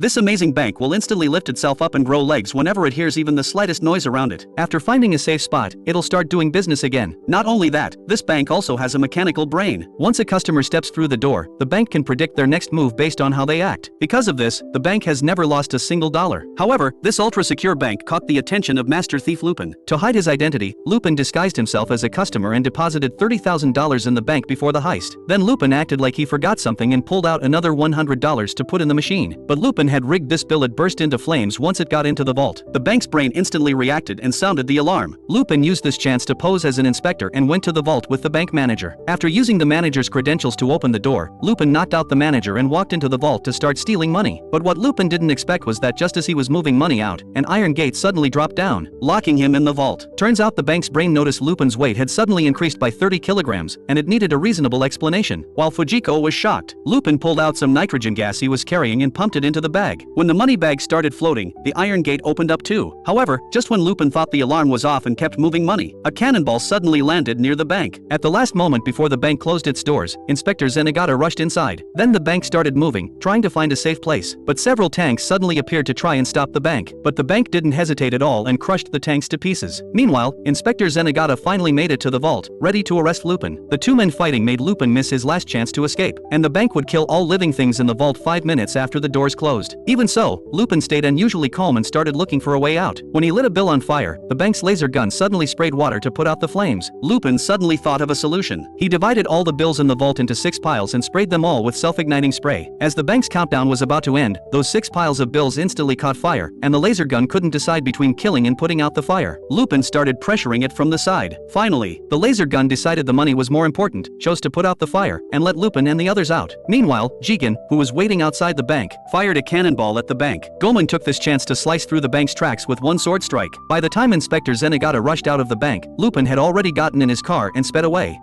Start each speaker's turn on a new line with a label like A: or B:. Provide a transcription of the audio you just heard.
A: This amazing bank will instantly lift itself up and grow legs whenever it hears even the slightest noise around it. After finding a safe spot, it'll start doing business again. Not only that, this bank also has a mechanical brain. Once a customer steps through the door, the bank can predict their next move based on how they act. Because of this, the bank has never lost a single dollar. However, this ultra-secure bank caught the attention of master thief Lupin. To hide his identity, Lupin disguised himself as a customer and deposited $30,000 in the bank before the heist. Then Lupin acted like he forgot something and pulled out another $100 to put in the machine. But Lupin had rigged this bill. It burst into flames once it got into the vault. The bank's brain instantly reacted and sounded the alarm. Lupin used this chance to pose as an inspector and went to the vault with the bank manager. After using the manager's credentials to open the door, Lupin knocked out the manager and walked into the vault to start stealing money. But what Lupin didn't expect was that just as he was moving money out, an iron gate suddenly dropped down, locking him in the vault. Turns out the bank's brain noticed Lupin's weight had suddenly increased by 30 kilograms, and it needed a reasonable explanation. While Fujiko was shocked, Lupin pulled out some nitrogen gas he was carrying and pumped it into the bag. When the money bag started floating, the iron gate opened up too. However, just when Lupin thought the alarm was off and kept moving money, a cannonball suddenly landed near the bank. At the last moment before the bank closed its doors, Inspector Zenigata rushed inside. Then the bank started moving, trying to find a safe place. But several tanks suddenly appeared to try and stop the bank. But the bank didn't hesitate at all and crushed the tanks to pieces. Meanwhile, Inspector Zenigata finally made it to the vault, ready to arrest Lupin. The two men fighting made Lupin miss his last chance to escape, and the bank would kill all living things in the vault 5 minutes after the doors closed. Even so, Lupin stayed unusually calm and started looking for a way out. When he lit a bill on fire, the bank's laser gun suddenly sprayed water to put out the flames. Lupin suddenly thought of a solution. He divided all the bills in the vault into 6 piles and sprayed them all with self-igniting spray. As the bank's countdown was about to end, those 6 piles of bills instantly caught fire, and the laser gun couldn't decide between killing and putting out the fire. Lupin started pressuring it from the side. Finally, the laser gun decided the money was more important, chose to put out the fire, and let Lupin and the others out. Meanwhile, Jigen, who was waiting outside the bank, fired a cannonball at the bank. Goemon took this chance to slice through the bank's tracks with one sword strike. By the time Inspector Zenigata rushed out of the bank, Lupin had already gotten in his car and sped away.